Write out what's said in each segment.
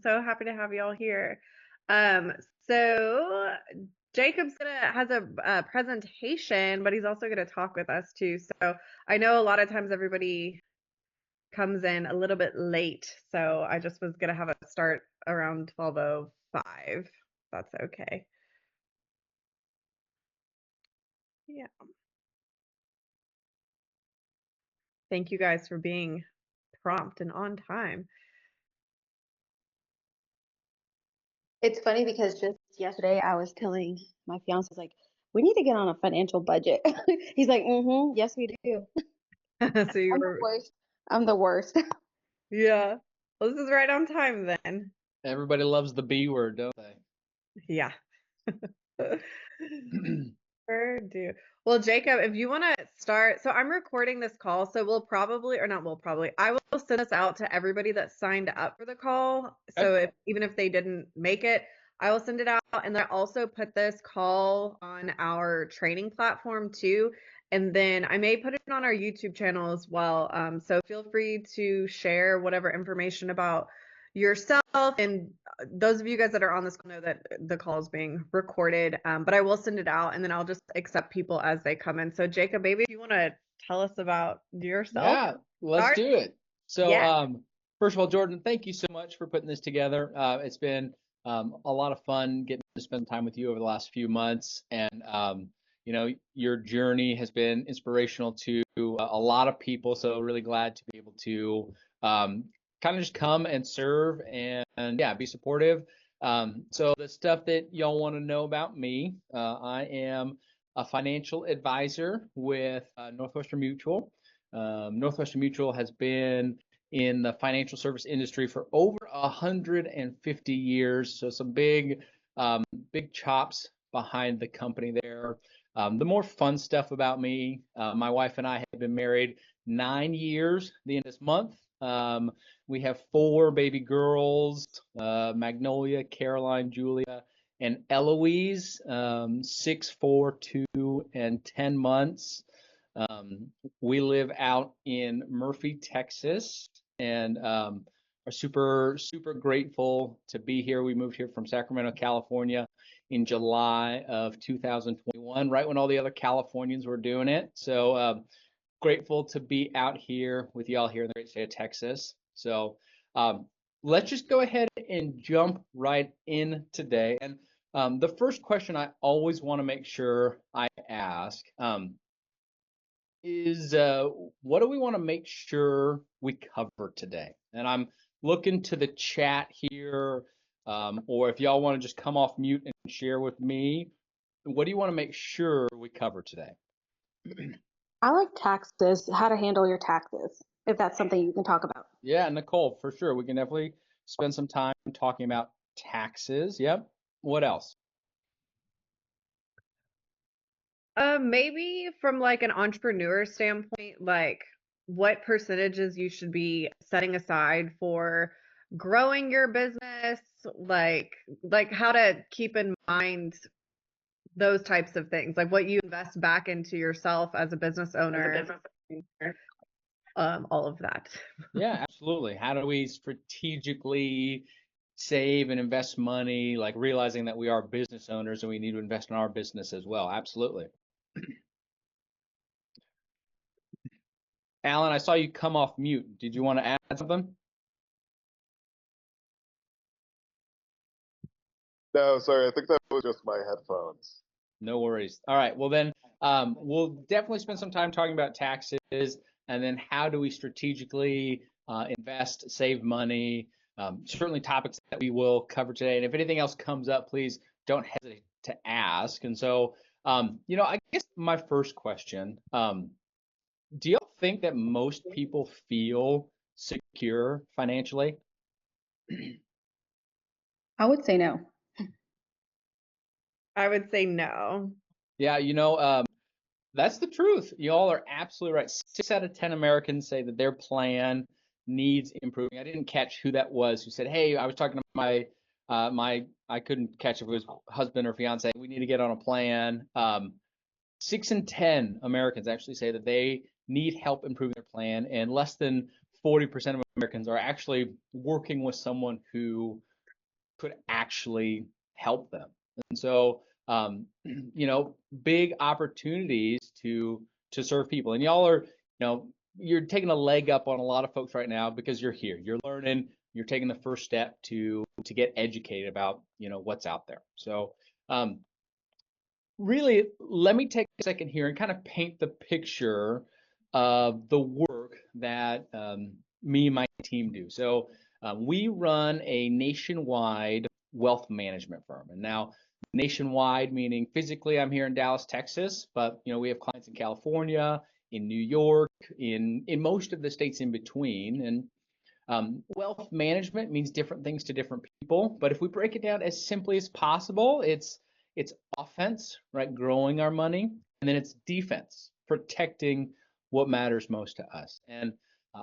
So happy to have you all here. Um, so Jacob's gonna has a presentation, but he's also gonna talk with us too. So I know a lot of times everybody comes in a little bit late, so I just was gonna have a start around 12:05. That's okay. Yeah. Thank you guys for being prompt and on time. It's funny because just yesterday I was telling my fiance, like, we need to get on a financial budget. He's like, yes, we do. So you I'm the were, worst. I'm the worst. yeah. Well, this is right on time then. Everybody loves the B word, don't they? Yeah. Sure do. Well, Jacob, if you want to start, so I'm recording this call, so we'll probably, or not, we'll probably, I will send this out to everybody that signed up for the call. Okay. So if even if they didn't make it, I will send it out, and then I also put this call on our training platform too. And then I may put it on our YouTube channel as well. So feel free to share whatever information about yourself, and those of you guys that are on this call know that the call is being recorded, but I will send it out and then I'll just accept people as they come in. So Jacob, maybe if you want to tell us about yourself. Yeah, let's Start. do it. So, Yeah. first of all, Jordan, thank you so much for putting this together. It's been a lot of fun getting to spend time with you over the last few months, and your journey has been inspirational to a lot of people. So, really glad to be able to kind of just come and serve and yeah, be supportive. So, the stuff that y'all want to know about me, I am a financial advisor with Northwestern Mutual. Northwestern Mutual has been in the financial service industry for over 150 years, so some big chops behind the company there. The more fun stuff about me, my wife and I have been married 9 years the end of this month. We have four baby girls, Magnolia, Caroline, Julia, and Eloise, 6, 4, 2, and 10 months. We live out in Murphy, Texas, and are super grateful to be here. We moved here from Sacramento, California in July of 2021, right when all the other Californians were doing it. So grateful to be out here with y'all here in the great state of Texas. So let's just go ahead and jump right in today. And the first question I always want to make sure I ask is what do we want to make sure we cover today? And I'm looking to the chat here, or if y'all want to just come off mute and share with me, what do you want to make sure we cover today? I like taxes, how to handle your taxes, if that's something you can talk about. Yeah, Nicole, for sure. We can definitely spend some time talking about taxes. Yep. What else? Maybe from like an entrepreneur standpoint, like what percentages you should be setting aside for growing your business, like how to keep in mind those types of things, like what you invest back into yourself as a business owner, all of that. Yeah, absolutely. How do we strategically save and invest money, like realizing that we are business owners and we need to invest in our business as well? Absolutely. Alan, I saw you come off mute. Did you want to add something? No, sorry, I think that was just my headphones. No worries. All right. Well, then we'll definitely spend some time talking about taxes and then how do we strategically invest, save money. Certainly topics that we will cover today. And if anything else comes up, please don't hesitate to ask. And so, I guess my first question, do y'all think that most people feel secure financially? I would say no. I would say no. Yeah, that's the truth. Y'all are absolutely right. 6 out of 10 Americans say that their plan needs improving. I didn't catch who that was who said, "Hey, I was talking to I couldn't catch if it was husband or fiance. We need to get on a plan." 6 in 10 Americans actually say that they need help improving their plan, and less than 40% of Americans are actually working with someone who could actually help them. And so, big opportunities to serve people. And y'all are, you're taking a leg up on a lot of folks right now because you're here. You're learning. You're taking the first step to get educated about, what's out there. So, really, let me take a second here and kind of paint the picture of the work that me and my team do. So we run a nationwide wealth management firm. And now nationwide meaning physically I'm here in Dallas, Texas, but we have clients in California, in New York, in most of the states in between. And wealth management means different things to different people, but if we break it down as simply as possible, it's offense, right? Growing our money, and then it's defense, protecting what matters most to us. And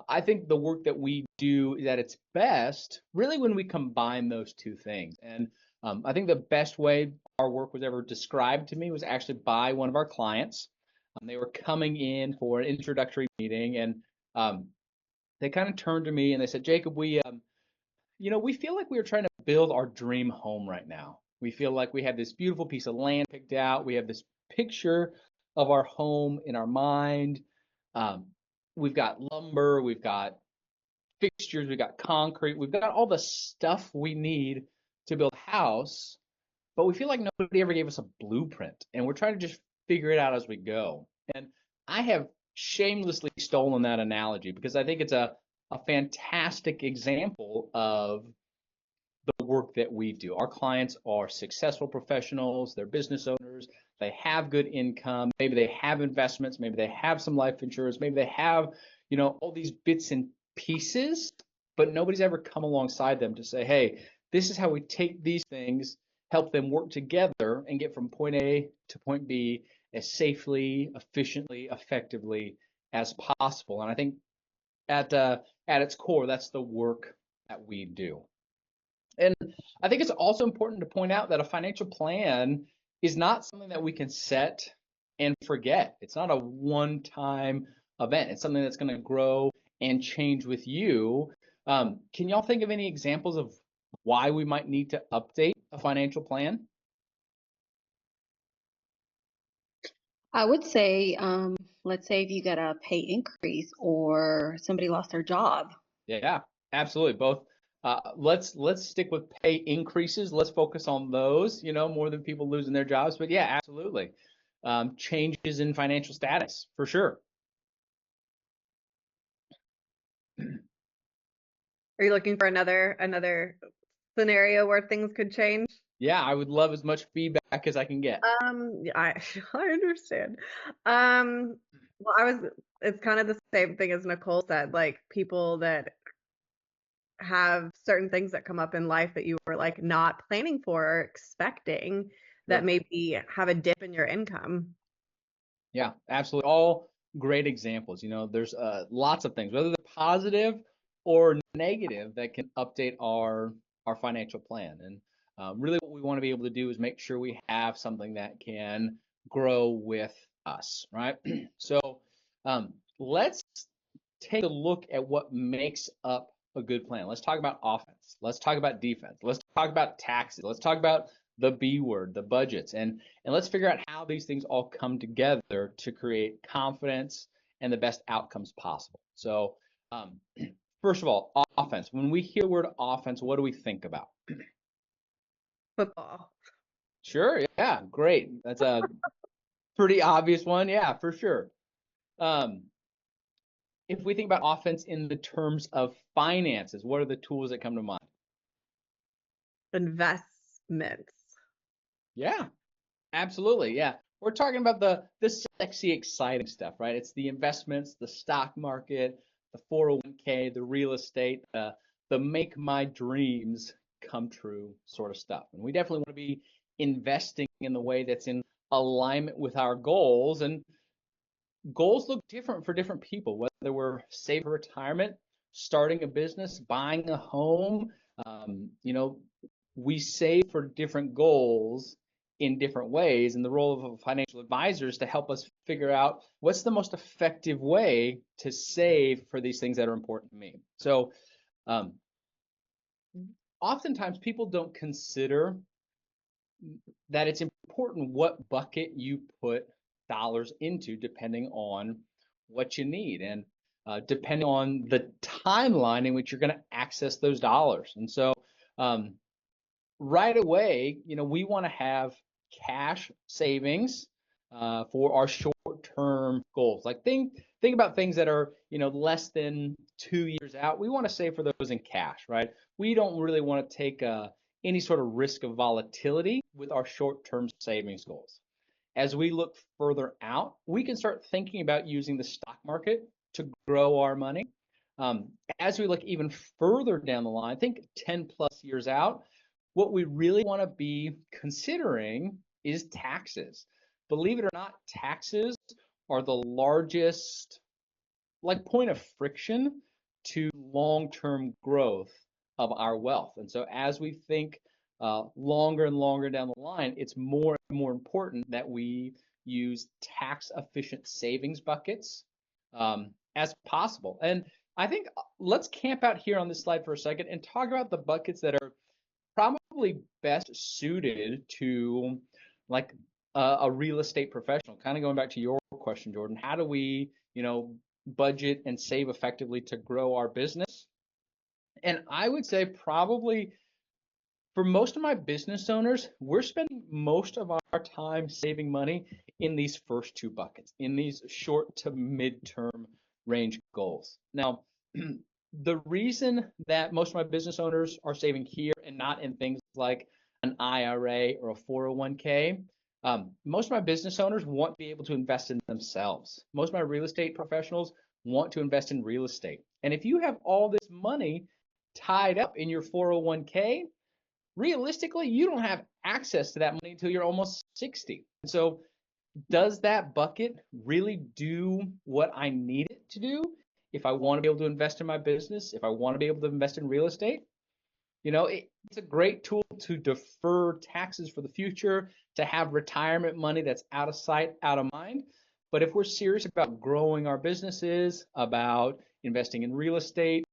I think the work that we do is at its best really when we combine those two things. And I think the best way our work was ever described to me was actually by one of our clients. They were coming in for an introductory meeting, and they kind of turned to me and they said, Jacob, we feel like we are trying to build our dream home right now. We feel like we have this beautiful piece of land picked out. We have this picture of our home in our mind. We've got lumber, we've got fixtures, we've got concrete, we've got all the stuff we need to build a house, but we feel like nobody ever gave us a blueprint, and we're trying to just figure it out as we go. And I have shamelessly stolen that analogy because I think it's a fantastic example of the work that we do. Our clients are successful professionals, they're business owners, they have good income, maybe they have investments, maybe they have some life insurance, maybe they have, all these bits and pieces, but nobody's ever come alongside them to say, hey, this is how we take these things, help them work together and get from point A to point B as safely, efficiently, effectively as possible. And I think at its core, that's the work that we do. And I think it's also important to point out that a financial plan is not something that we can set and forget. It's not a one-time event. It's something that's going to grow and change with you. Can y'all think of any examples of why we might need to update a financial plan? I would say, let's say if you get a pay increase or somebody lost their job. Yeah, absolutely. Both. Let's stick with pay increases. Let's focus on those, more than people losing their jobs. But yeah, absolutely. Changes in financial status for sure. Are you looking for another scenario where things could change? Yeah, I would love as much feedback as I can get. Yeah, I understand. Well, it's kind of the same thing as Nicole said, like people that have certain things that come up in life that you were like not planning for or expecting that Sure. maybe have a dip in your income. Yeah, absolutely. All great examples. There's lots of things, whether they're positive or negative, that can update our financial plan. And really, what we want to be able to do is make sure we have something that can grow with us, right? So let's take a look at what makes up a good plan. Let's talk about offense. Let's talk about defense. Let's talk about taxes. Let's talk about the B word, the budgets, and let's figure out how these things all come together to create confidence and the best outcomes possible. So, first of all, offense. When we hear the word offense, what do we think about? Football. Sure, yeah, great. That's a pretty obvious one, yeah, for sure. If we think about offense in the terms of finances, what are the tools that come to mind? Investments. Yeah, absolutely. Yeah. We're talking about the sexy, exciting stuff, right? It's the investments, the stock market, the 401k, the real estate, the make my dreams come true sort of stuff. And we definitely want to be investing in the way that's in alignment with our goals. And goals look different for different people, whether we're saving for retirement, starting a business, buying a home. We save for different goals in different ways, and the role of a financial advisor is to help us figure out what's the most effective way to save for these things that are important to me. So oftentimes people don't consider that it's important what bucket you put dollars into depending on what you need and depending on the timeline in which you're going to access those dollars. And so right away, we want to have cash savings for our short-term goals. Like think about things that are, less than 2 years out. We want to save for those in cash, right? We don't really want to take any sort of risk of volatility with our short-term savings goals. As we look further out, we can start thinking about using the stock market to grow our money. As we look even further down the line, I think 10 plus years out, what we really want to be considering is taxes. Believe it or not, taxes are the largest point of friction to long-term growth of our wealth. And so as we think longer and longer down the line, it's more and more important that we use tax efficient savings buckets as possible. And I think let's camp out here on this slide for a second and talk about the buckets that are probably best suited to a real estate professional. Kind of going back to your question, Jordan, how do we, budget and save effectively to grow our business? And I would say probably for most of my business owners, we're spending most of our time saving money in these first two buckets, in these short to mid-term range goals. Now, the reason that most of my business owners are saving here and not in things like an IRA or a 401k, most of my business owners want to be able to invest in themselves. Most of my real estate professionals want to invest in real estate. And if you have all this money tied up in your 401k, realistically, you don't have access to that money until you're almost 60. So does that bucket really do what I need it to do if I want to be able to invest in my business, if I want to be able to invest in real estate? It's a great tool to defer taxes for the future, to have retirement money that's out of sight, out of mind. But if we're serious about growing our businesses, about investing in real estate,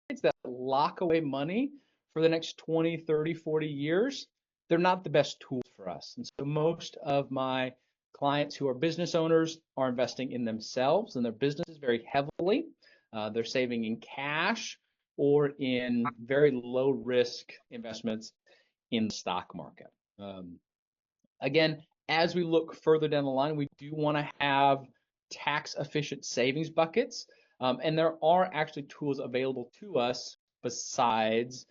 it's that lock away money for the next 20, 30, 40 years, they're not the best tools for us. And so most of my clients who are business owners are investing in themselves and their businesses very heavily. They're saving in cash or in very low risk investments in the stock market. Again, as we look further down the line, we do want to have tax efficient savings buckets. And there are actually tools available to us besides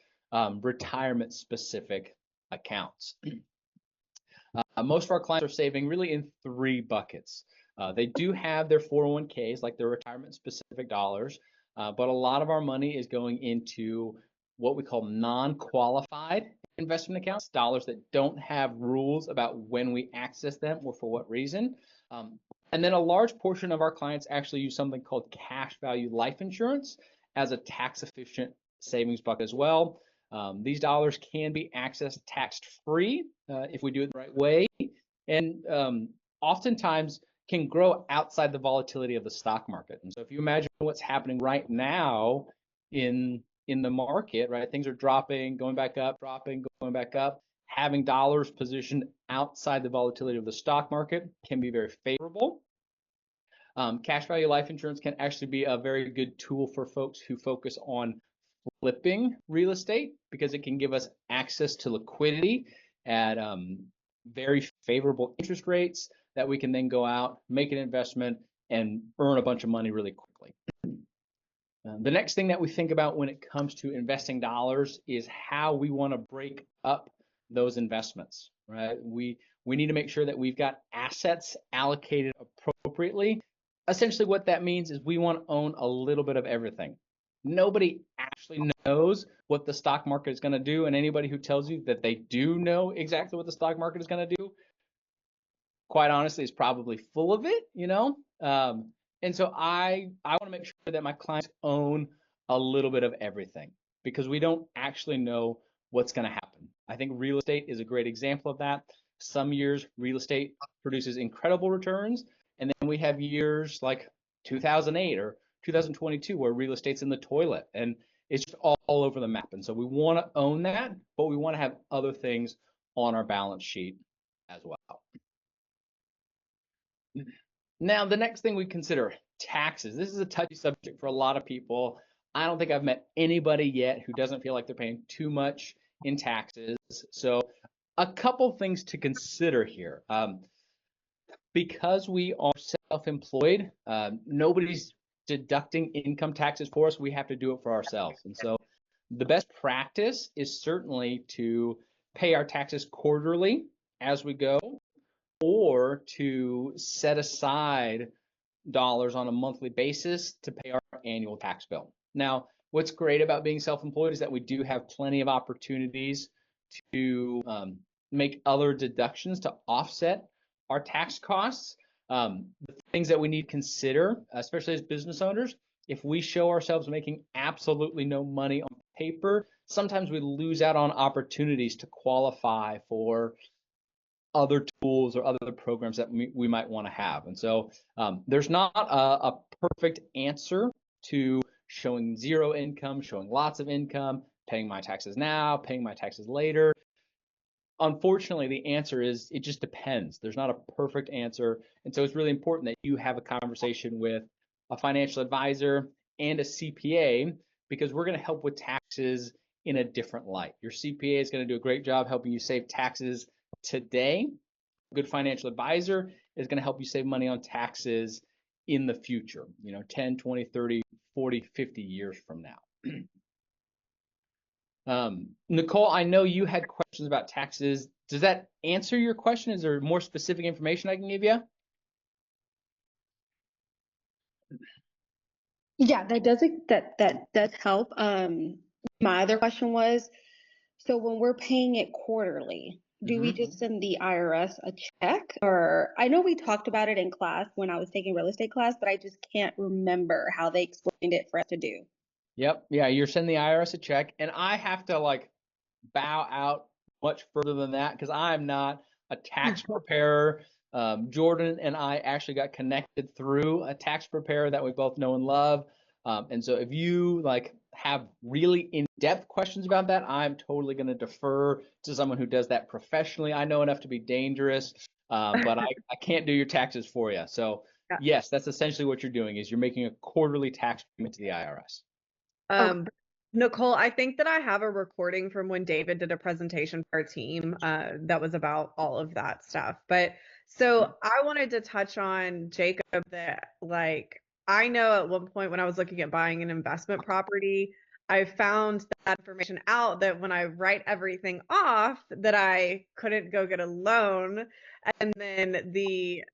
retirement specific accounts. Most of our clients are saving really in three buckets. They do have their 401ks, like their retirement specific dollars, but a lot of our money is going into what we call non-qualified investment accounts, dollars that don't have rules about when we access them or for what reason. And then a large portion of our clients actually use something called cash value life insurance as a tax efficient savings bucket as well. These dollars can be accessed tax-free if we do it the right way, and oftentimes can grow outside the volatility of the stock market. And so if you imagine what's happening right now in the market, right? Things are dropping, going back up, dropping, going back up. Having dollars positioned outside the volatility of the stock market can be very favorable. Cash value life insurance can actually be a very good tool for folks who focus on flipping real estate because it can give us access to liquidity at very favorable interest rates that we can then go out, make an investment, and earn a bunch of money really quickly. The next thing that we think about when it comes to investing dollars is how we want to break up those investments, right? We need to make sure that we've got assets allocated appropriately. Essentially what that means is we want to own a little bit of everything. Nobody actually knows what the stock market is going to do, and anybody who tells you that they do know exactly what the stock market is going to do, quite honestly, is probably full of it, and so I want to make sure that my clients own a little bit of everything because we don't actually know what's going to happen. I think real estate is a great example of that. Some years real estate produces incredible returns, and then we have years like 2008 or 2022 where real estate's in the toilet. And it's just all over the map. And so we want to own that, but we want to have other things on our balance sheet as well. Now, the next thing we consider, taxes. This is a touchy subject for a lot of people. I don't think I've met anybody yet who doesn't feel like they're paying too much in taxes. So a couple things to consider here. Because we are self-employed, nobody's deducting income taxes for us. We have to do it for ourselves. And so the best practice is certainly to pay our taxes quarterly as we go, or to set aside dollars on a monthly basis to pay our annual tax bill. Now, what's great about being self-employed is that we do have plenty of opportunities to make other deductions to offset our tax costs. The things that we need to consider, especially as business owners, if we show ourselves making absolutely no money on paper, sometimes we lose out on opportunities to qualify for other tools or other programs that we might want to have. And so there's not a perfect answer to showing zero income, showing lots of income, paying my taxes now, paying my taxes later. Unfortunately, the answer is it just depends. There's not a perfect answer. And so it's really important that you have a conversation with a financial advisor and a CPA, because we're going to help with taxes in a different light. Your CPA is going to do a great job helping you save taxes today. A good financial advisor is going to help you save money on taxes in the future, 10, 20, 30, 40, 50 years from now. Nicole, I know you had questions about taxes. Does that answer your question? Is there more specific information I can give you? Yeah, that does help. My other question was, so when we're paying it quarterly, do we just send the IRS a check? Or I know we talked about it in class when I was taking real estate class, but I just can't remember how they explained it for us to do. Yep. Yeah, you're sending the IRS a check, and I have to bow out much further than that because I'm not a tax preparer. Jordan and I actually got connected through a tax preparer that we both know and love. And so if you have really in-depth questions about that, I'm totally going to defer to someone who does that professionally. I know enough to be dangerous, but I can't do your taxes for you. So Yeah. yes, that's essentially what you're doing is you're making a quarterly tax payment to the IRS. Nicole, I think that I have a recording from when David did a presentation for our team that was about all of that stuff. But so I wanted to touch on, Jacob, that I know at one point when I was looking at buying an investment property, I found that information out that when I write everything off, that I couldn't go get a loan. And then the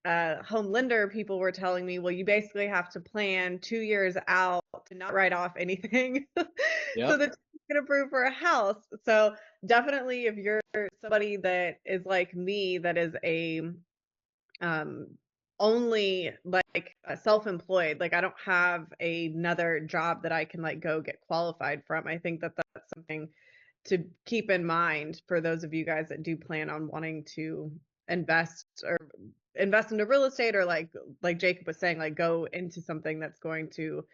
home lender people were telling me, well, you basically have to plan 2 years out to not write off anything so that you can approve for a house. So definitely if you're somebody that is like me, that is a only self-employed, I don't have another job that I can go get qualified from. I think that that's something to keep in mind for those of you guys that do plan on wanting to invest into real estate, or like Jacob was saying, go into something that's going to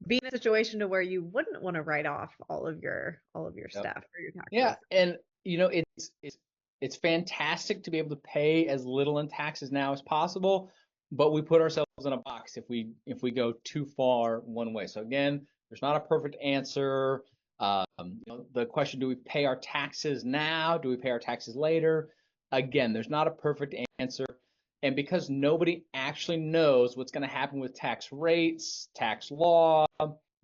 be in a situation to where you wouldn't want to write off all of your stuff for your taxes. Yeah, and it's fantastic to be able to pay as little in taxes now as possible, but we put ourselves in a box if we go too far one way. So again, there's not a perfect answer. The question, do we pay our taxes now? Do we pay our taxes later? Again, there's not a perfect answer. And because nobody actually knows what's going to happen with tax rates, tax law,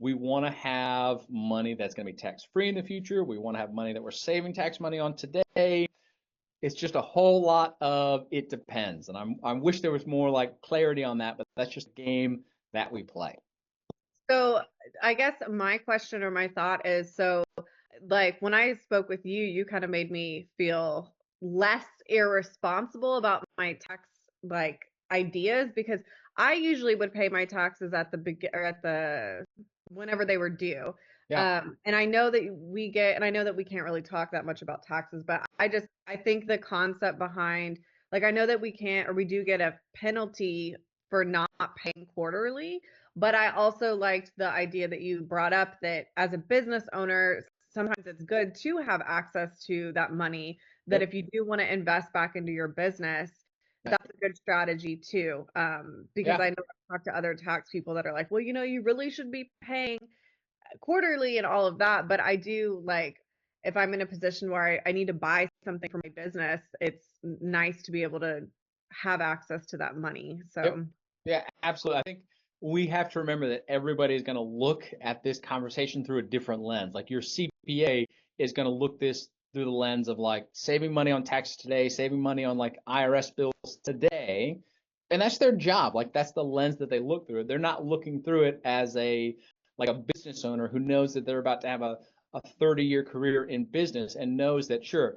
we want to have money that's going to be tax-free in the future. We want to have money that we're saving tax money on today. It's just a whole lot of it depends. And I wish there was more clarity on that, but that's just a game that we play. So I guess my question or my thought is, so when I spoke with you, you kind of made me feel less irresponsible about my tax ideas, because I usually would pay my taxes at the whenever they were due. Yeah. And I know that and I know that we can't really talk that much about taxes, but I think the concept behind, I know that we can't, or we do get a penalty for not paying quarterly, But I also liked the idea that you brought up that as a business owner, sometimes it's good to have access to that money, that Yep. if you do want to invest back into your business, that's a good strategy too. Because Yeah. I know I've talked to other tax people that are like, well, you really should be paying quarterly and all of that. But I do like, if I'm in a position where I need to buy something for my business, it's nice to be able to have access to that money. Yep. So Yeah, absolutely. I think we have to remember that everybody is going to look at this conversation through a different lens. Like your CPA is going to look this through the lens of like saving money on taxes today, saving money on like IRS bills today. And that's their job. Like that's the lens that they look through it. They're not looking through it as a like a business owner who knows that they're about to have a 30-year career in business and knows that sure,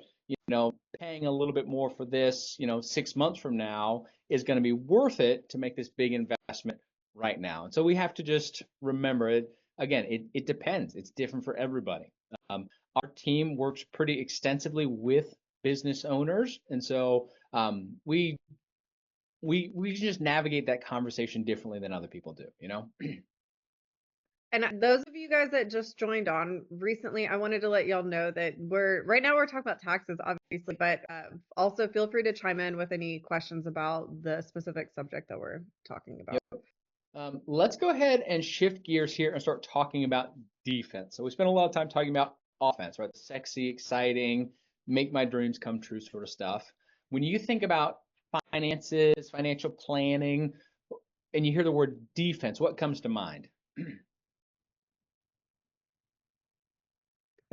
paying a little bit more for this, 6 months from now is going to be worth it to make this big investment right now. And so we have to just remember it. Again, it depends. It's different for everybody. Our team works pretty extensively with business owners, and so we just navigate that conversation differently than other people do. And those of you guys that just joined on recently, I wanted to let y'all know that right now we're talking about taxes, obviously, but also feel free to chime in with any questions about the specific subject that we're talking about. Yep. Let's go ahead and shift gears here and start talking about defense. So we spent a lot of time talking about offense, right? The sexy, exciting, make my dreams come true sort of stuff. When you think about finances, financial planning, and you hear the word defense, what comes to mind?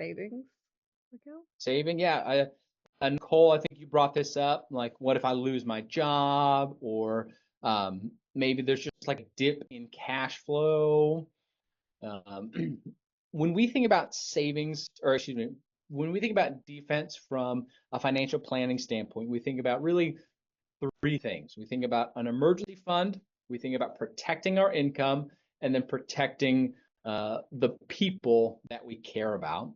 Savings account? Saving, yeah. Nicole, I think you brought this up. Like, what if I lose my job, or maybe there's just like a dip in cash flow. Um, when we think about savings, or excuse me, when we think about defense from a financial planning standpoint, we think about really three things. We think about an emergency fund, we think about protecting our income, and then protecting the people that we care about.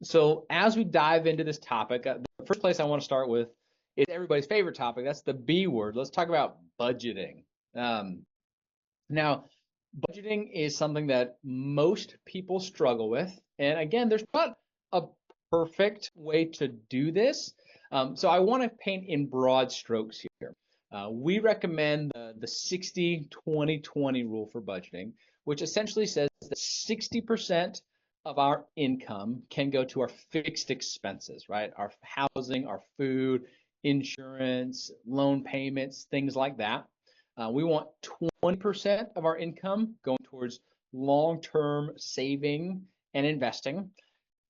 So as we dive into this topic, the first place I want to start with is everybody's favorite topic. That's the B word. Let's talk about budgeting. Now, budgeting is something that most people struggle with. And again, there's not a perfect way to do this. So I want to paint in broad strokes here. We recommend the 60-20-20 rule for budgeting, which essentially says that 60% of our income can go to our fixed expenses, right? Our housing, our food, insurance, loan payments, things like that. We want 20% of our income going towards long-term saving and investing.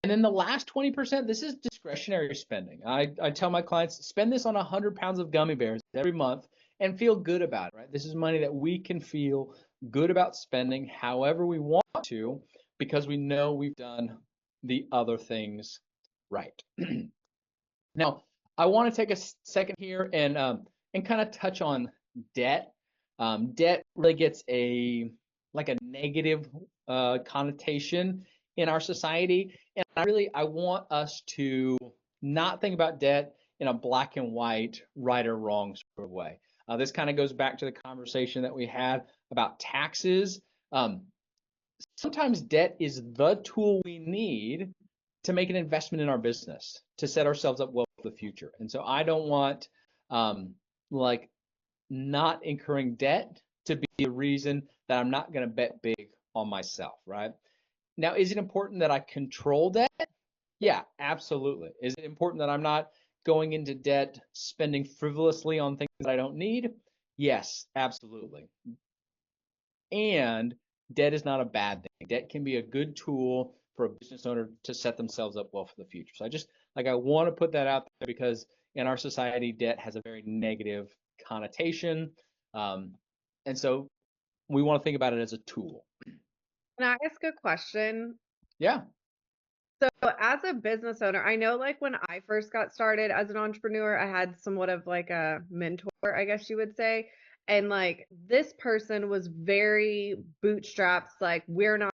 And then the last 20%, this is discretionary spending. I tell my clients, spend this on 100 pounds of gummy bears every month and feel good about it, right? This is money that we can feel good about spending however we want to because we know we've done the other things right. Now, I want to take a second here and kind of touch on debt. Debt really gets a negative connotation in our society, and I want us to not think about debt in a black and white, right or wrong sort of way. This kind of goes back to the conversation that we had about taxes. Sometimes debt is the tool we need to make an investment in our business, to set ourselves up well for the future. And so I don't want like not incurring debt to be a reason that I'm not going to bet big on myself, right? Now, is it important that I control debt? Yeah, absolutely. Is it important that I'm not going into debt, spending frivolously on things that I don't need? Yes, absolutely. And debt is not a bad thing. Debt can be a good tool for a business owner to set themselves up well for the future. So I want to put that out there because in our society, debt has a very negative connotation. And so we want to think about it as a tool. Can I ask a question? Yeah. So as a business owner, I know like when I first got started as an entrepreneur, I had somewhat of like a mentor, I guess you would say. And like this person was very bootstraps, like we're not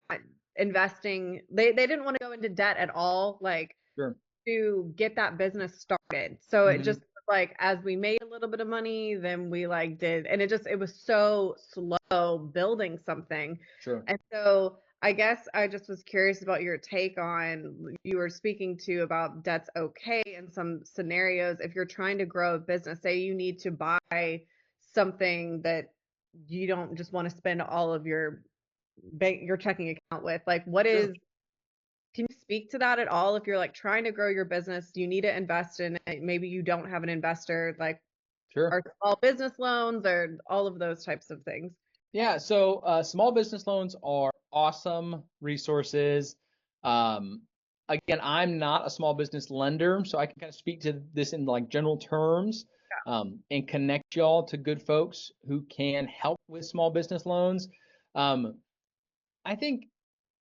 investing. They didn't want to go into debt at all, like Sure. to get that business started. So it just like as we made a little bit of money than we like did. And it was so slow building something. Sure. And so I guess I just was curious about your take on, you were speaking to about debt's okay in some scenarios. If you're trying to grow a business, say you need to buy something that you don't just want to spend all of your your checking account with, like what Sure. is, can you speak to that at all? If you're like trying to grow your business, you need to invest in it. Maybe you don't have an investor, like Sure. are small business loans or all of those types of things. Yeah, so small business loans are awesome resources. Um, Again, I'm not a small business lender, so I can kind of speak to this in like general terms, and connect y'all to good folks who can help with small business loans. Um, I think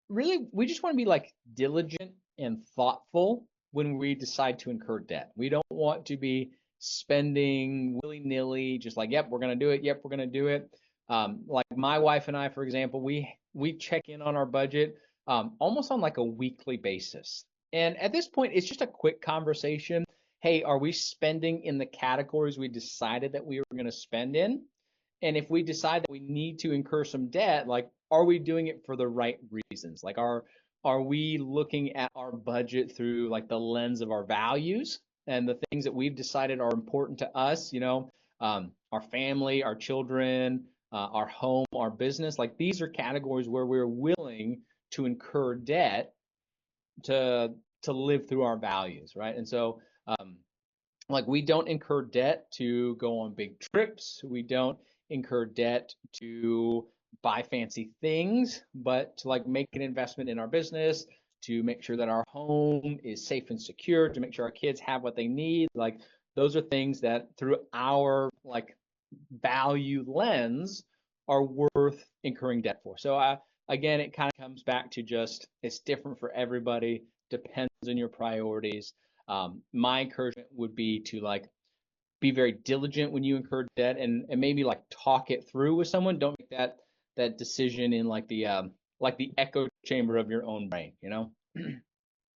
really we just want to be like diligent and thoughtful when we decide to incur debt. We don't want to be spending willy-nilly, just like, yep, we're going to do it. Yep, we're going to do it. Like my wife and I, for example, we check in on our budget almost on like a weekly basis. And at this point, it's just a quick conversation. Hey, are we spending in the categories we decided that we were going to spend in? And if we decide that we need to incur some debt, like, are we doing it for the right reasons? Like, are we looking at our budget through like the lens of our values and the things that we've decided are important to us? Our family, our children, our home, our business. Like, these are categories where we're willing to incur debt to live through our values, right? And so, like, we don't incur debt to go on big trips. We don't incur debt to buy fancy things, but to like make an investment in our business, to make sure that our home is safe and secure, to make sure our kids have what they need. Like, those are things that through our like value lens are worth incurring debt for. So again, it kind of comes back to just, it's different for everybody, depends on your priorities. My encouragement would be to like be very diligent when you incur debt, and maybe like talk it through with someone. Don't make that decision in like the echo chamber of your own brain, you know?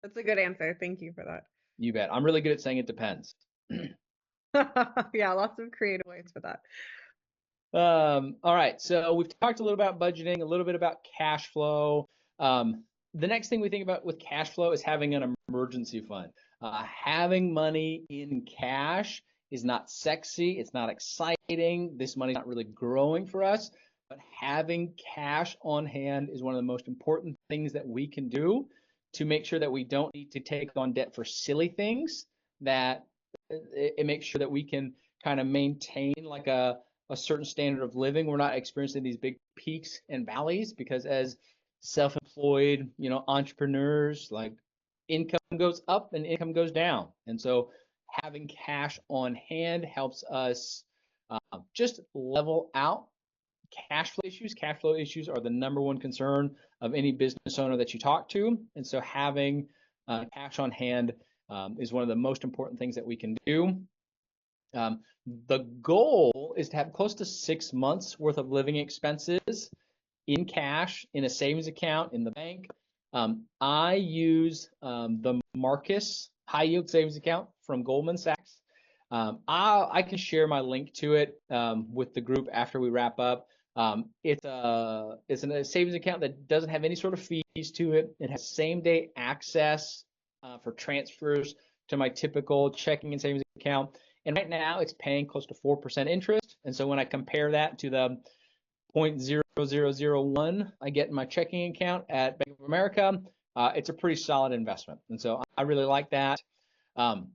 That's a good answer. Thank you for You bet. I'm really good at saying it depends. that. Yeah, lots of creative ways for that. All right, so we've talked a little about budgeting, a little bit about cash flow. The next thing we think about with cash flow is having an emergency fund. Having money in cash is not sexy, it's not exciting. This money's not really growing for us, but having cash on hand is one of the most important things that we can do to make sure that we don't need to take on debt for silly things, that it makes sure that we can kind of maintain like a certain standard of living. We're not experiencing these big peaks and valleys, because as self-employed, entrepreneurs, like, income goes up and income goes down. And so having cash on hand helps us just level out cash flow issues. Cash flow issues are the number one concern of any business owner that you talk to. And so having cash on hand is one of the most important things that we can do. The goal is to have close to 6 months worth of living expenses in cash, in a savings account, in the bank. I use the Marcus high yield savings account from Goldman Sachs. I can share my link to it with the group after we wrap up. It's a savings account that doesn't have any sort of fees to it. It has same day access for transfers to my typical checking and savings account. And right now it's paying close to 4% interest. And so when I compare that to the 0.0001 I get in my checking account at Bank of America, it's a pretty solid investment. And so I really like that. And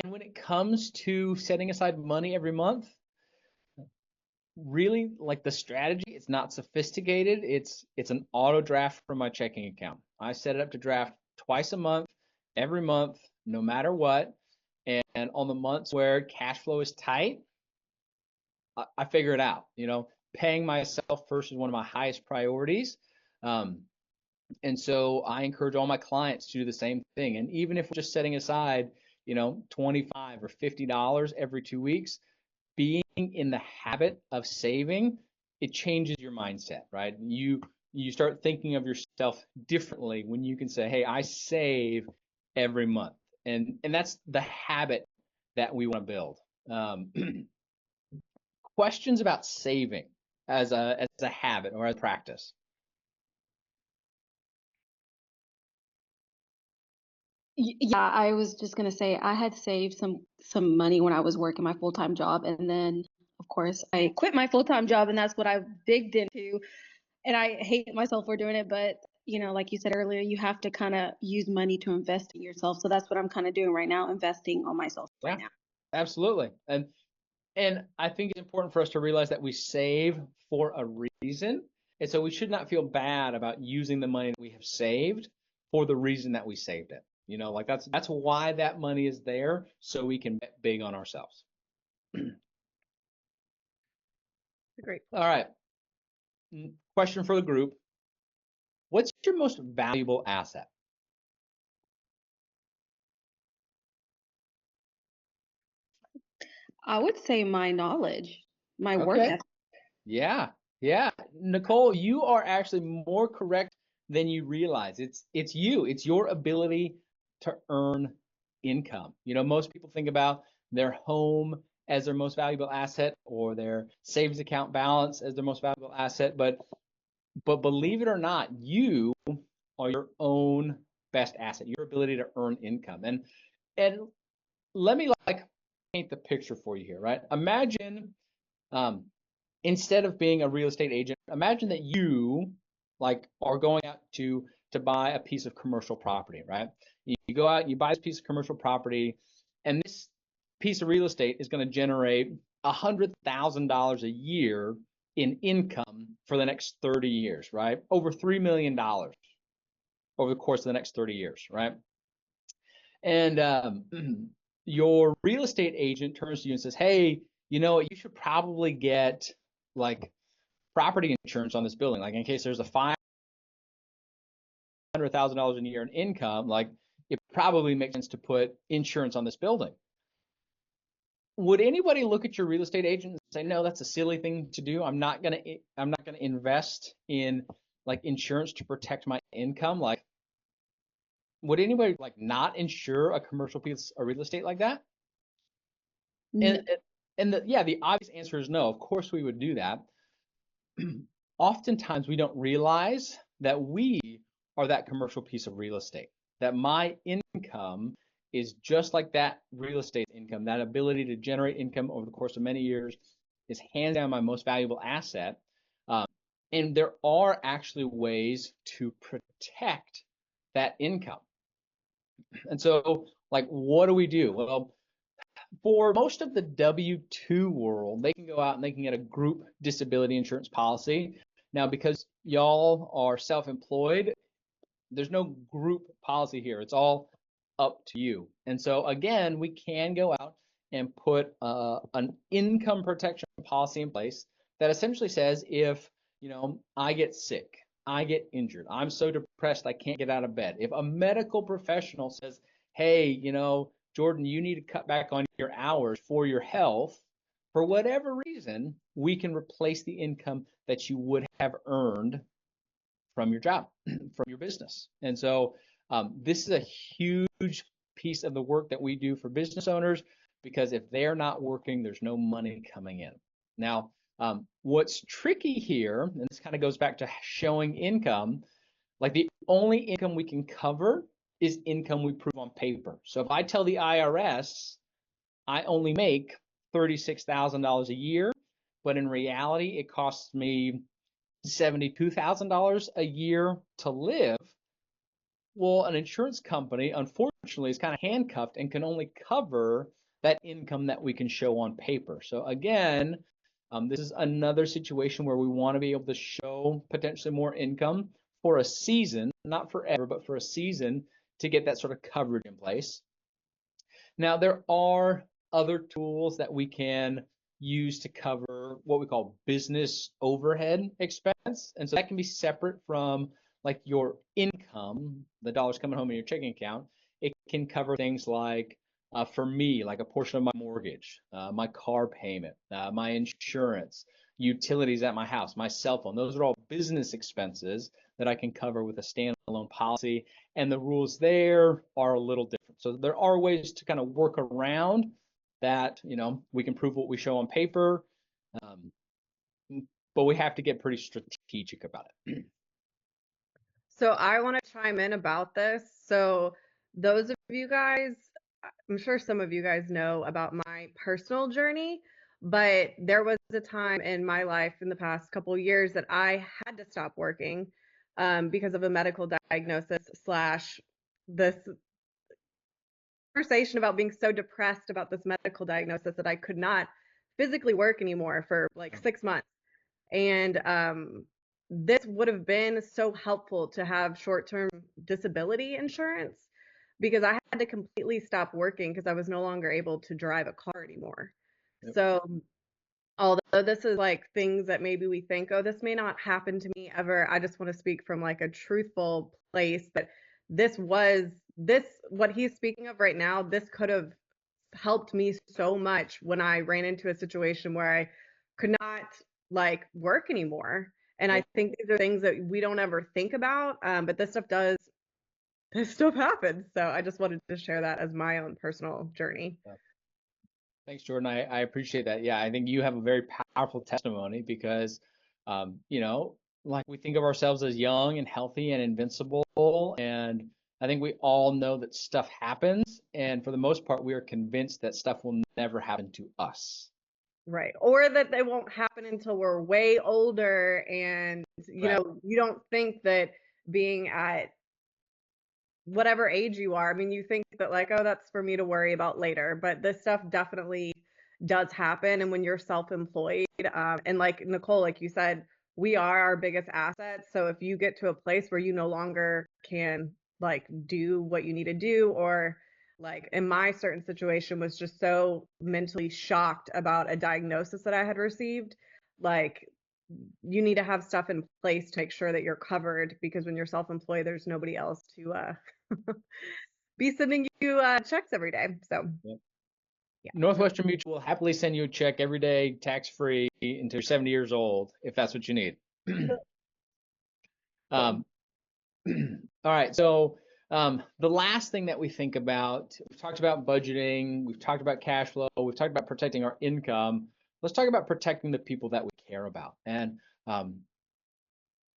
when it comes to setting aside money every month, really, like, the strategy, it's not sophisticated. It's an auto draft from my checking account. I set it up to draft twice a month, every month, no matter what. And on the months where cash flow is tight, I figure it out. Paying myself first is one of my highest priorities. And so I encourage all my clients to do the same thing. And even if we're just setting aside, $25 or $50 every 2 weeks, being in the habit of saving, it changes your mindset, right? You start thinking of yourself differently when you can say, hey, I save every month. And that's the habit that we want to build. Um, questions about saving as a habit or a practice. Yeah, I was just gonna say I had saved some money when I was working my full-time job, and then of course I quit my full-time job, and that's what I digged into. And I hate myself for doing it, but like you said earlier, you have to kind of use money to invest in yourself. So that's what I'm kind of doing right now, investing on myself right Yeah, now. absolutely. And I think it's important for us to realize that we save for a reason. And so we should not feel bad about using the money that we have saved for the reason that we saved it. Like that's why that money is there, so we can bet big on ourselves. Great. All right. Question for the group. What's your most valuable asset? I would say my knowledge, my work Okay. ethic. Yeah. Yeah. Nicole, you are actually more correct than you realize. It's you. It's your ability to earn income. Most people think about their home as their most valuable asset or their savings account balance as their most valuable asset, but believe it or not, you are your own best asset, your ability to earn income. And let me paint the picture for you here, right? Imagine um, instead of being a real estate agent, imagine that you are going out to buy a piece of commercial property, right? You go out and you buy this piece of commercial property, and this piece of real estate is going to generate $100,000 a year in income for the next 30 years, right? Over $3 million over the course of the next 30 years, right? And your real estate agent turns to you and says, "Hey, you should probably get like property insurance on this building, like in case there's a $500,000 a year in income, like it probably makes sense to put insurance on this building." Would anybody look at your real estate agent and say, "No, that's a silly thing to do. I'm not gonna invest in like insurance to protect my income"? Like, would anybody not insure a commercial piece of real estate like that? And the obvious answer is no. Of course we would do that. Oftentimes we don't realize that we are that commercial piece of real estate, that my income is just like that real estate income, that ability to generate income over the course of many years is hands down my most valuable asset. Um, and there are actually ways to protect that income. And so, what do we do? Well, for most of the W-2 world, they can go out and they can get a group disability insurance policy. Now, because y'all are self-employed, there's no group policy here. It's all up to you. And so, again, we can go out and put an income protection policy in place that essentially says if, I get sick, I get injured, I'm so depressed I can't get out of bed. If a medical professional says, "Hey, Jordan, you need to cut back on your hours for your health," for whatever reason, we can replace the income that you would have earned from your job, from your business. And so this is a huge piece of the work that we do for business owners, because if they're not working, there's no money coming in. Now, what's tricky here, and this kind of goes back to showing income, like the only income we can cover is income we prove on paper. So if I tell the IRS I only make $36,000 a year, but in reality it costs me $72,000 a year to live, well, an insurance company, unfortunately, is kind of handcuffed and can only cover that income that we can show on paper. So again, this is another situation where we want to be able to show potentially more income for a season, not forever, but for a season, to get that sort of coverage in place. Now, there are other tools that we can use to cover what we call business overhead expense. And so that can be separate from your income, the dollars coming home in your checking account. It can cover things like, for me, like a portion of my mortgage, my car payment, my insurance, utilities at my house, my cell phone. Those are all business expenses that I can cover with a standalone policy. And the rules there are a little different. So there are ways to kind of work around that, we can prove what we show on paper, um, but we have to get pretty strategic about it. So I want to chime in about this. So those of you guys, I'm sure some of you guys know about my personal journey, but there was a time in my life in the past couple years that I had to stop working because of a medical diagnosis slash this conversation about being so depressed about this medical diagnosis that I could not physically work anymore for like 6 months. And this would have been so helpful to have short-term disability insurance because I had to completely stop working because I was no longer able to drive a car anymore. Yep. So although this is like things that maybe we think, oh, this may not happen to me ever, I just want to speak from like a truthful place that what he's speaking of right now, this could have helped me so much when I ran into a situation where I could not like work anymore. And I think these are things that we don't ever think about, but this stuff happens. So I just wanted to share that as my own personal journey. Thanks, Jordan. I appreciate that. Yeah, I think you have a very powerful testimony because, like we think of ourselves as young and healthy and invincible. And I think we all know that stuff happens. And for the most part, we are convinced that stuff will never happen to us. Right. Or that they won't happen until we're way older. And, you don't think that being at whatever age you are, I mean, you think that like, oh, that's for me to worry about later. But this stuff definitely does happen. And when you're self-employed, and like Nicole, like you said, we are our biggest asset. So if you get to a place where you no longer can like do what you need to do, or like in my certain situation was just so mentally shocked about a diagnosis that I had received, like you need to have stuff in place to make sure that you're covered because when you're self-employed, there's nobody else to be sending you checks every day. So Yep. yeah. Northwestern Mutual will happily send you a check every day, tax-free, until you're 70 years old, if that's what you need. All right. So the last thing that we think about, we've talked about budgeting, we've talked about cash flow, we've talked about protecting our income. Let's talk about protecting the people that we care about. And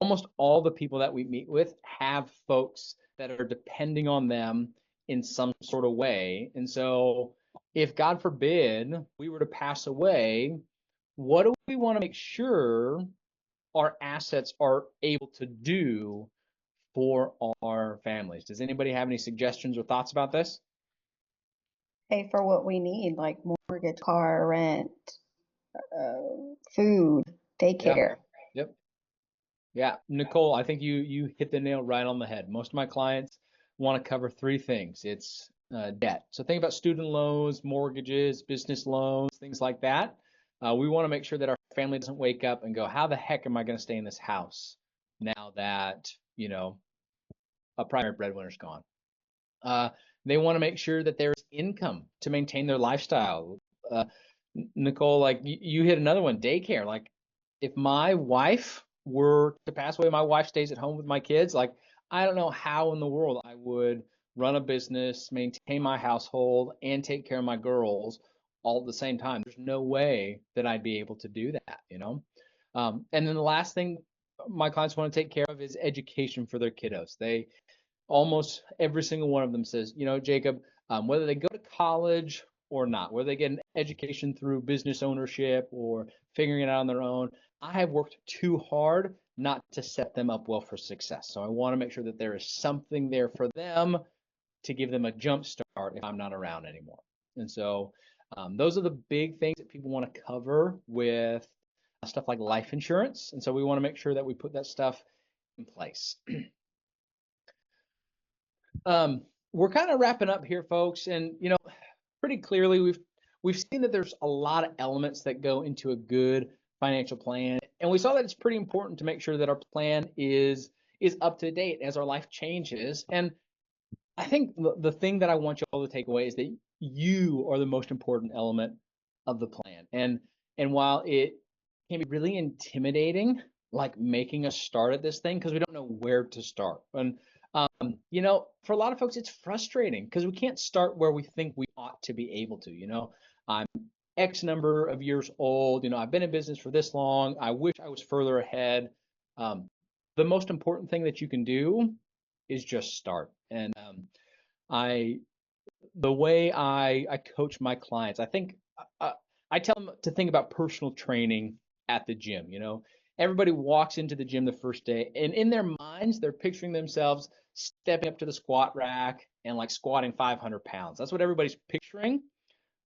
almost all the people that we meet with have folks that are depending on them in some sort of way. And so if God forbid we were to pass away, what do we want to make sure our assets are able to do for our families? Does anybody have any suggestions or thoughts about this? Pay for what we need, like mortgage, car, rent, food, daycare. Yep. Yeah, Nicole, I think you hit the nail right on the head. Most of my clients want to cover three things. It's debt. So think about student loans, mortgages, business loans, things like that. We want to make sure that our family doesn't wake up and go, how the heck am I going to stay in this house now that, a primary breadwinner's gone? They want to make sure that there's income to maintain their lifestyle. Nicole, like you hit another one, daycare. Like if my wife were to pass away, my wife stays at home with my kids. Like I don't know how in the world I would run a business, maintain my household, and take care of my girls all at the same time. There's no way that I'd be able to do that. And then the last thing my clients want to take care of is education for their kiddos. They almost every single one of them says, Jacob, whether they go to college or not, whether they get an education through business ownership or figuring it out on their own, I have worked too hard not to set them up well for success. So I want to make sure that there is something there for them to give them a jump start if I'm not around anymore. And so those are the big things that people want to cover with stuff like life insurance. And so we want to make sure that we put that stuff in place. We're kind of wrapping up here, folks, and pretty clearly we've seen that there's a lot of elements that go into a good financial plan, and we saw that it's pretty important to make sure that our plan is up to date as our life changes. And I think the thing that I want you all to take away is that you are the most important element of the plan. And while it can be really intimidating, like making a start at this thing, because we don't know where to start. And for a lot of folks, it's frustrating because we can't start where we think we ought to be able to. I'm X number of years old. I've been in business for this long. I wish I was further ahead. Um, the most important thing that you can do is just start. And I the way I coach my clients, I think uh, I tell them to think about personal training at the gym. Everybody walks into the gym the first day, and in their minds, they're picturing themselves stepping up to the squat rack and like squatting 500 pounds. That's what everybody's picturing.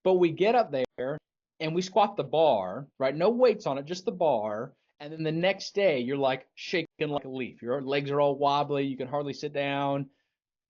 But we get up there and we squat the bar, right? No weights on it, just the bar. And then the next day, you're like shaking like a leaf. Your legs are all wobbly. You can hardly sit down,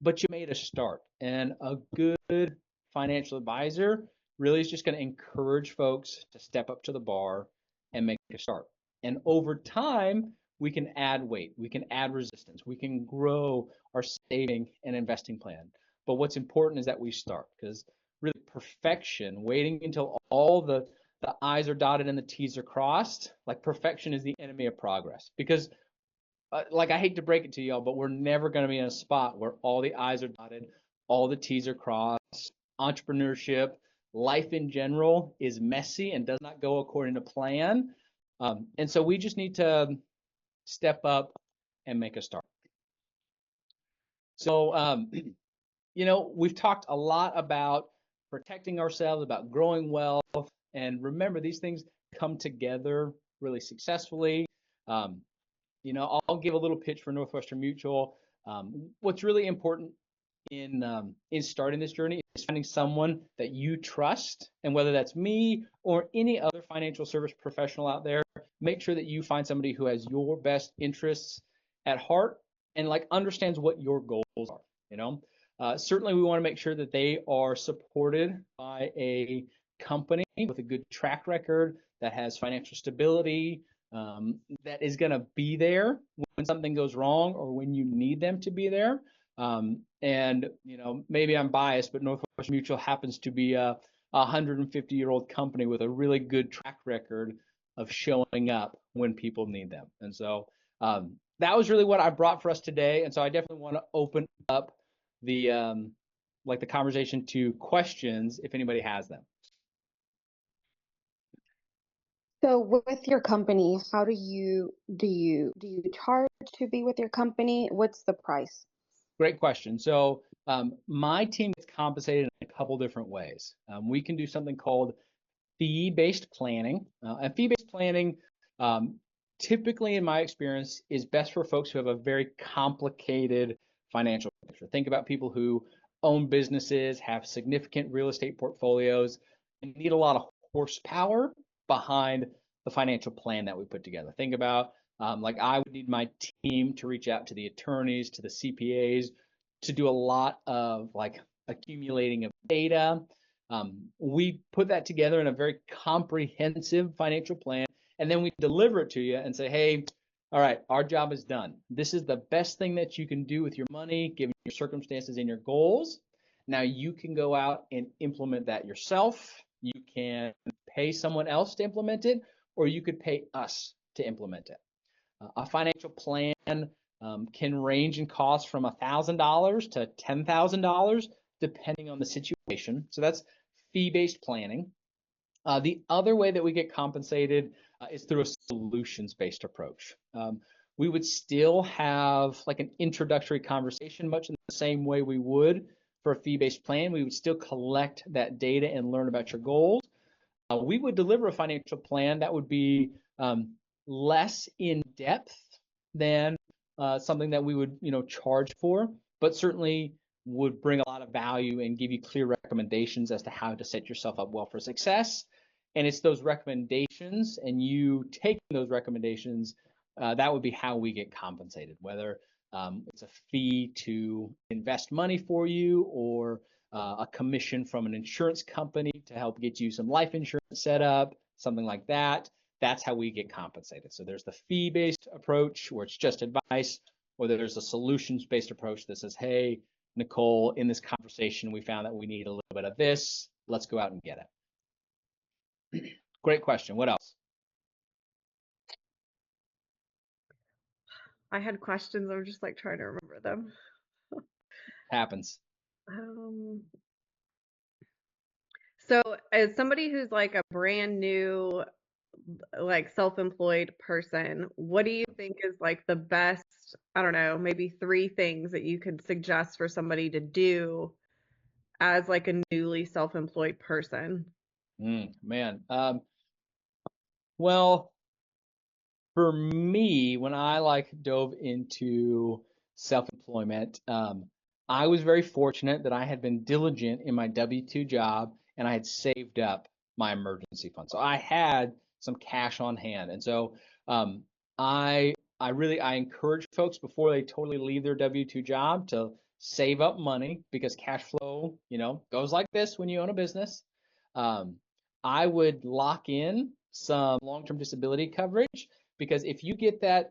but you made a start. And a good financial advisor really is just going to encourage folks to step up to the bar and make a start. And over time, we can add weight, we can add resistance, we can grow our saving and investing plan. But what's important is that we start, because really perfection, waiting until all the I's are dotted and the T's are crossed, like perfection is the enemy of progress. Because like I hate to break it to y'all, but we're never going to be in a spot where all the I's are dotted, all the T's are crossed. Entrepreneurship, life in general is messy and does not go according to plan. And so we just need to step up and make a start. So, we've talked a lot about protecting ourselves, about growing wealth. And remember, these things come together really successfully. Um, I'll give a little pitch for Northwestern Mutual. What's really important in starting this journey is finding someone that you trust, and whether that's me or any other financial service professional out there, make sure that you find somebody who has your best interests at heart and like understands what your goals are. Certainly we want to make sure that they are supported by a company with a good track record that has financial stability, that is going to be there when something goes wrong or when you need them to be there. And maybe I'm biased, but Northwestern Mutual happens to be a 150-year-old company with a really good track record of showing up when people need them. And so that was really what I brought for us today. And so I definitely want to open up the the conversation to questions if anybody has them. So with your company, how do you charge to be with your company? What's the price? Great question. So my team gets compensated in a couple different ways. We can do something called fee-based planning. And fee-based planning, typically in my experience, is best for folks who have a very complicated financial picture. Think about people who own businesses, have significant real estate portfolios, and need a lot of horsepower behind the financial plan that we put together. Think about like I would need my team to reach out to the attorneys, to the CPAs, to do a lot of like accumulating of data. We put that together in a very comprehensive financial plan, and then we deliver it to you and say, hey, all right, our job is done. This is the best thing that you can do with your money, given your circumstances and your goals. Now you can go out and implement that yourself. You can pay someone else to implement it, or you could pay us to implement it. A financial plan can range in cost from $1,000 to $10,000, depending on the situation. So that's fee-based planning. The other way that we get compensated is through a solutions-based approach. We would still have like an introductory conversation, much in the same way we would for a fee-based plan. We would still collect that data and learn about your goals. We would deliver a financial plan that would be less in depth than something that we would, charge for, but certainly would bring a lot of value and give you clear recommendations as to how to set yourself up well for success. And it's those recommendations and you taking those recommendations, that would be how we get compensated, whether it's a fee to invest money for you or a commission from an insurance company to help get you some life insurance set up, something like that. That's how we get compensated. So there's the fee-based approach where it's just advice, or there's a solutions-based approach that says, hey, Nicole, in this conversation, we found that we need a little bit of this. Let's go out and get it. Great question. What else? I had questions. I'm just like trying to remember them. Happens. So, as somebody who's like a brand new, like self-employed person, what do you think is like the best, I don't know, maybe three things that you could suggest for somebody to do as like a newly self-employed person? Man, well, for me, when I like dove into self-employment, I was very fortunate that I had been diligent in my W-2 job and I had saved up my emergency fund. So I had some cash on hand. And so um, I encourage folks before they totally leave their W-2 job to save up money because cash flow, goes like this when you own a business. Um, I would lock in some long-term disability coverage because if you get that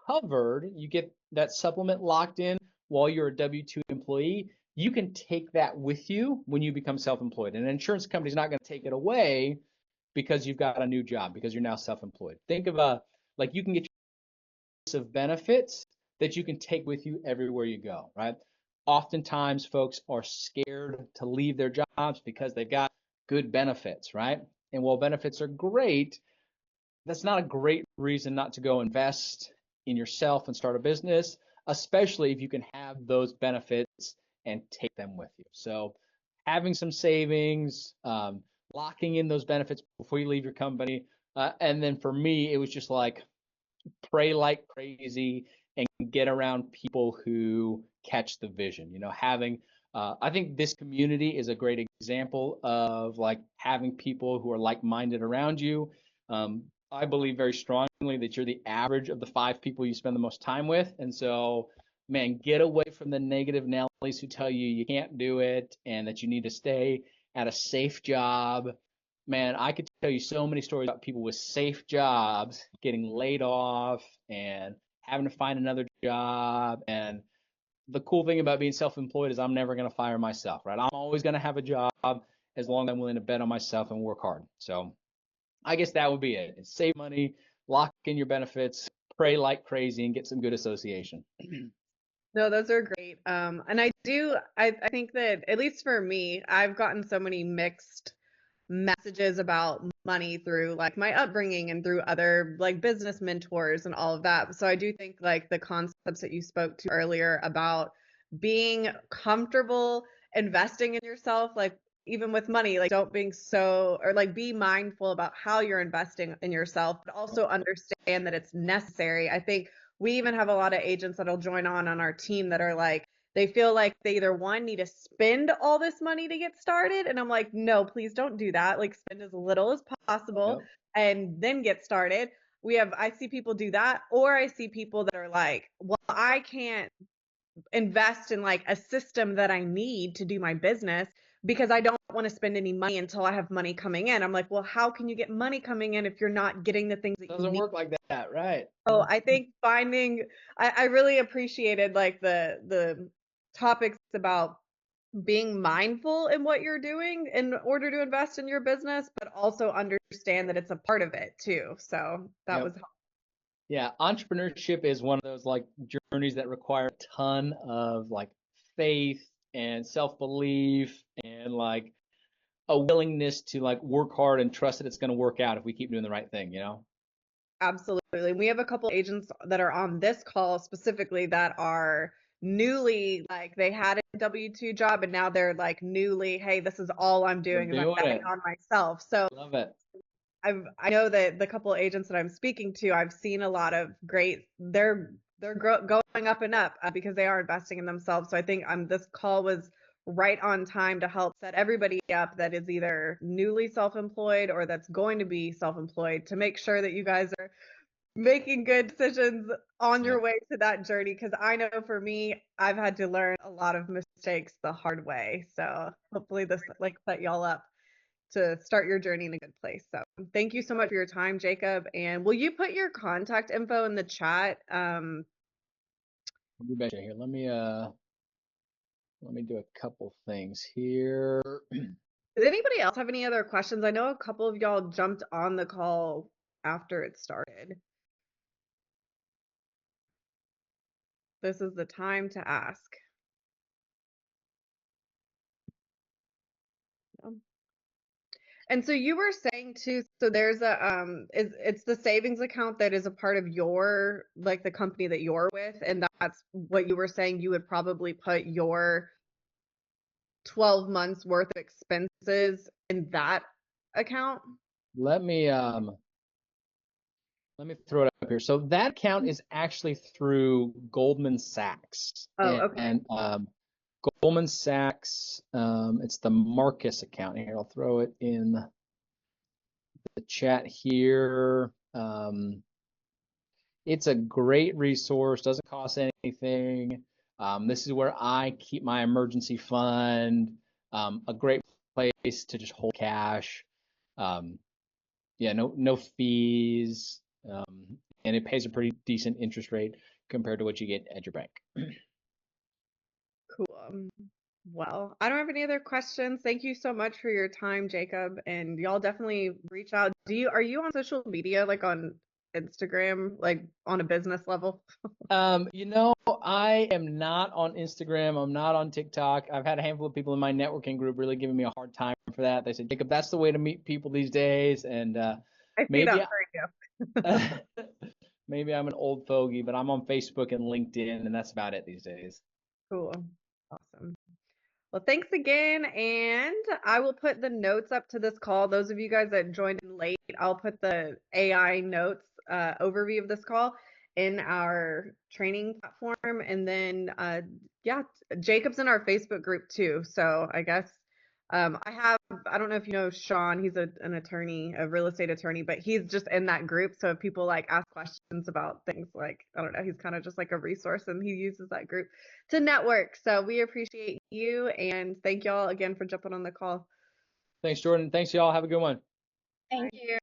covered, you get that supplement locked in while you're a W-2 employee, you can take that with you when you become self-employed. And an insurance company's not going to take it away because you've got a new job because you're now self-employed. Think of like you can get of benefits that you can take with you everywhere you go, right? Oftentimes folks are scared to leave their jobs because they've got good benefits, right? And while benefits are great, that's not a great reason not to go invest in yourself and start a business, especially if you can have those benefits and take them with you. So having some savings, locking in those benefits before you leave your company. And then for me, it was just like pray like crazy and get around people who catch the vision. Having I think this community is a great example of like having people who are like-minded around you. I believe very strongly that you're the average of the 5 people you spend the most time with, and so man, get away from the negative Nellies who tell you you can't do it and that you need to stay at a safe job. Man, I could tell you so many stories about people with safe jobs getting laid off and having to find another job. And the cool thing about being self-employed is I'm never going to fire myself, right? I'm always going to have a job as long as I'm willing to bet on myself and work hard. So I guess that would be it. Save money, lock in your benefits, pray like crazy, and get some good association. No, those are great. And I think that at least for me, I've gotten so many mixed messages about money through like my upbringing and through other like business mentors and all of that. So I do think like the concepts that you spoke to earlier about being comfortable investing in yourself, like even with money, like don't being so, or like be mindful about how you're investing in yourself, but also understand that it's necessary. I think we even have a lot of agents that'll join on our team that are like, they feel like they either one need to spend all this money to get started, and I'm like, no, please don't do that. Like spend as little as possible Yep. and then get started. I see people do that, or I see people that are like, well, I can't invest in like a system that I need to do my business because I don't want to spend any money until I have money coming in. I'm like, well, how can you get money coming in if you're not getting the things that you Doesn't need? work like that, right? So I think I really appreciated like the topics about being mindful in what you're doing in order to invest in your business, but also understand that it's a part of it too. So that was Yep. Yeah, entrepreneurship is one of those like journeys that require a ton of like faith and self-belief and like a willingness to like work hard and trust that it's going to work out if we keep doing the right thing. absolutely. We have a couple agents that are on this call specifically that are newly like they had a W-2 job and now they're like newly, hey, this is all I'm We're doing is I'm doing betting it. on myself. So Love it. I know that the couple of agents that I'm speaking to, I've seen a lot of great. They're going up and up because they are investing in themselves. So I think this call was right on time to help set everybody up that is either newly self-employed or that's going to be self-employed to make sure that you guys are making good decisions on your Yep. way to that journey. Because I know for me, I've had to learn a lot of mistakes the hard way. So hopefully this like set y'all up to start your journey in a good place. So thank you so much for your time, Jacob. And will you put your contact info in the chat? You betcha. Here, let me do a couple things here. Does anybody else have any other questions? I know a couple of y'all jumped on the call after it started. This is the time to ask. And so you were saying too, so there's it's the savings account that is a part of your, like the company that you're with, and that's what you were saying you would probably put your 12 months worth of expenses in that account? Let me throw it up here. So that account is actually through Goldman Sachs, Oh, okay. and Goldman Sachs, it's the Marcus account here. I'll throw it in the chat here. It's a great resource, doesn't cost anything. This is where I keep my emergency fund. A great place to just hold cash. Um, yeah, no fees, and it pays a pretty decent interest rate compared to what you get at your bank. Cool. Well, I don't have any other questions. Thank you so much for your time, Jacob. And y'all definitely reach out. Are you on social media, like on Instagram, like on a business level? I am not on Instagram. I'm not on TikTok. I've had a handful of people in my networking group really giving me a hard time for that. They said, Jacob, that's the way to meet people these days. And I see maybe that for you. maybe I'm an old fogey, but I'm on Facebook and LinkedIn, and that's about it these days. Cool. Awesome. Well, thanks again. And I will put the notes up to this call. Those of you guys that joined in late, I'll put the AI notes overview of this call in our training platform. And then, yeah, Jacob's in our Facebook group too. So I guess I don't know if you know Sean, he's an attorney, a real estate attorney, but he's just in that group. So if people like ask questions about things like, I don't know, he's kind of just like a resource and he uses that group to network. So we appreciate you and thank y'all again for jumping on the call. Thanks, Jordan. Thanks, y'all. Have a good one. Thank you.